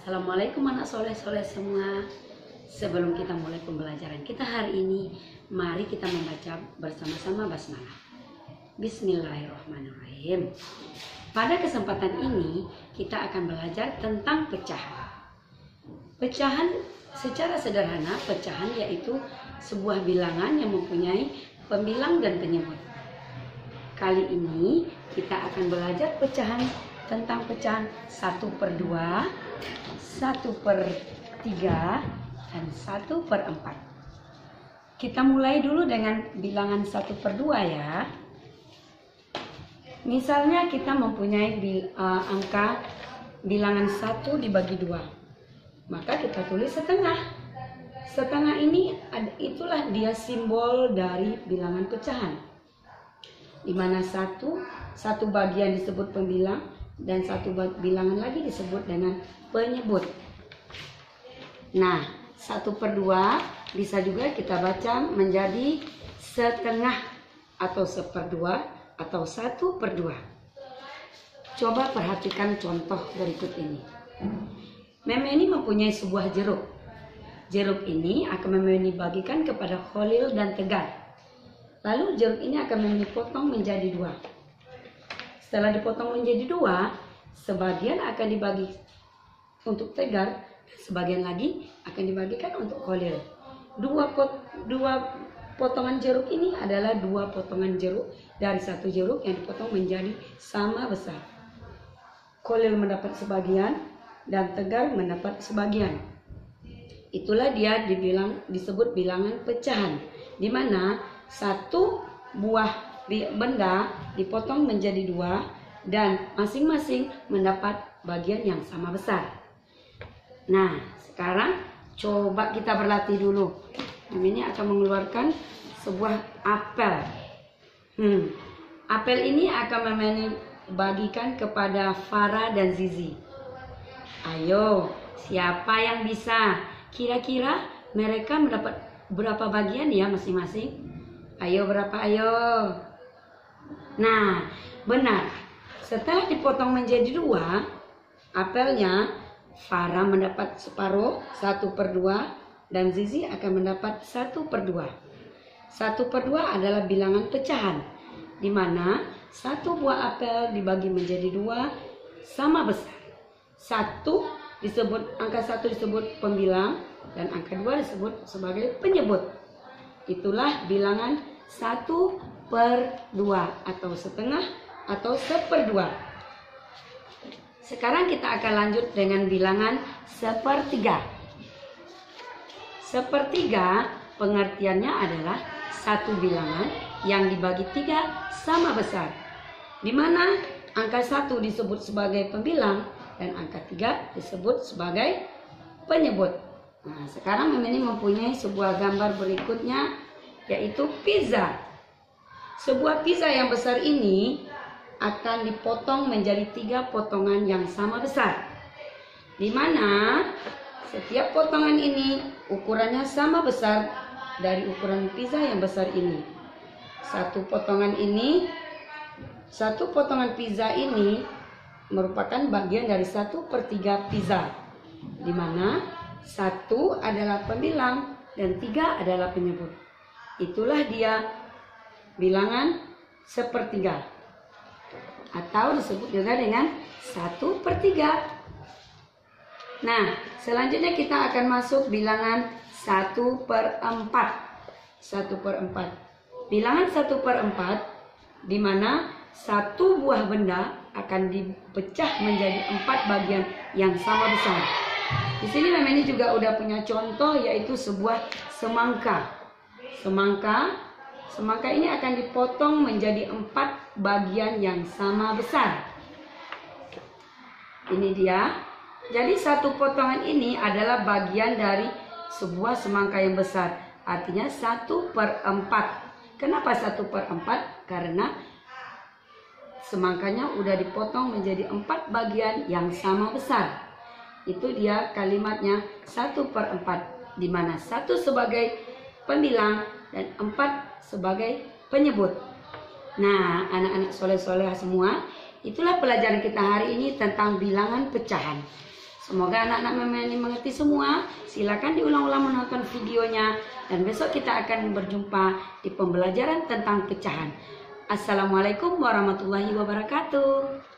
Assalamualaikum anak soleh-soleh semua. Sebelum kita mulai pembelajaran kita hari ini, mari kita membaca bersama-sama basmalah. Bismillahirrahmanirrahim. Pada kesempatan ini kita akan belajar tentang pecahan. Pecahan secara sederhana, pecahan yaitu sebuah bilangan yang mempunyai pembilang dan penyebut. Kali ini kita akan belajar pecahan tentang pecahan 1/2, 1/3, dan 1/4. Kita mulai dulu dengan bilangan 1/2 ya. Misalnya kita mempunyai angka bilangan 1 dibagi 2. Maka kita tulis setengah. Setengah ini itulah dia simbol dari bilangan pecahan. Di mana satu bagian disebut pembilang dan satu bilangan lagi disebut dengan penyebut. Nah, 1/2 bisa juga kita baca menjadi setengah atau 1/2 atau 1/2. Coba perhatikan contoh berikut ini. Meme ini mempunyai sebuah jeruk. Jeruk ini akan dibagikan kepada Khalil dan Tegar. Lalu jeruk ini akan dipotong menjadi 2. Setelah dipotong menjadi 2, sebagian akan dibagi untuk Tegar, sebagian lagi akan dibagikan untuk Khalil. Dua potongan jeruk ini adalah 2 potongan jeruk dari satu jeruk yang dipotong menjadi sama besar. Khalil mendapat sebagian dan Tegar mendapat sebagian. Itulah dia disebut bilangan pecahan, di mana satu buah benda dipotong menjadi 2 dan masing-masing mendapat bagian yang sama besar. Nah, sekarang coba kita berlatih dulu. Ini akan mengeluarkan sebuah apel. Apel ini akan bagikan kepada Farah dan Zizi. Ayo, siapa yang bisa? Kira-kira mereka mendapat berapa bagian ya masing-masing? Ayo, berapa? Ayo. Nah, benar. Setelah dipotong menjadi 2, apelnya Farah mendapat separuh, 1/2, dan Zizi akan mendapat 1/2. 1/2 adalah bilangan pecahan, di mana satu buah apel dibagi menjadi 2 sama besar. Angka 1 disebut pembilang dan angka 2 disebut sebagai penyebut. Itulah bilangan 1/2 atau setengah atau 1/2. Sekarang kita akan lanjut dengan bilangan 1/3. 1/3 pengertiannya adalah satu bilangan yang dibagi 3 sama besar, di mana angka 1 disebut sebagai pembilang dan angka 3 disebut sebagai penyebut. Nah, sekarang ini mempunyai sebuah gambar berikutnya, yaitu pizza. Sebuah pizza yang besar ini akan dipotong menjadi 3 potongan yang sama besar, di mana setiap potongan ini ukurannya sama besar dari ukuran pizza yang besar ini. Satu potongan pizza ini merupakan bagian dari 1/3 pizza, di mana 1 adalah pembilang dan 3 adalah penyebut. Itulah dia bilangan 1/3 atau disebut juga dengan 1/3. Nah, selanjutnya kita akan masuk bilangan 1/4. 1/4. Bilangan 1/4 di mana satu buah benda akan dipecah menjadi 4 bagian yang sama besar. Di sini Meme ini juga udah punya contoh, yaitu sebuah semangka. Semangka ini akan dipotong menjadi 4 bagian yang sama besar. Ini dia. Jadi satu potongan ini adalah bagian dari sebuah semangka yang besar. Artinya 1/4. Kenapa 1/4? Karena semangkanya udah dipotong menjadi 4 bagian yang sama besar. Itu dia kalimatnya 1/4, di mana 1 sebagai pembilang dan 4 sebagai penyebut. Nah, anak-anak soleh-soleh semua, itulah pelajaran kita hari ini tentang bilangan pecahan. Semoga anak-anak mama ini mengerti semua. Silakan diulang-ulang menonton videonya. Dan besok kita akan berjumpa di pembelajaran tentang pecahan. Assalamualaikum warahmatullahi wabarakatuh.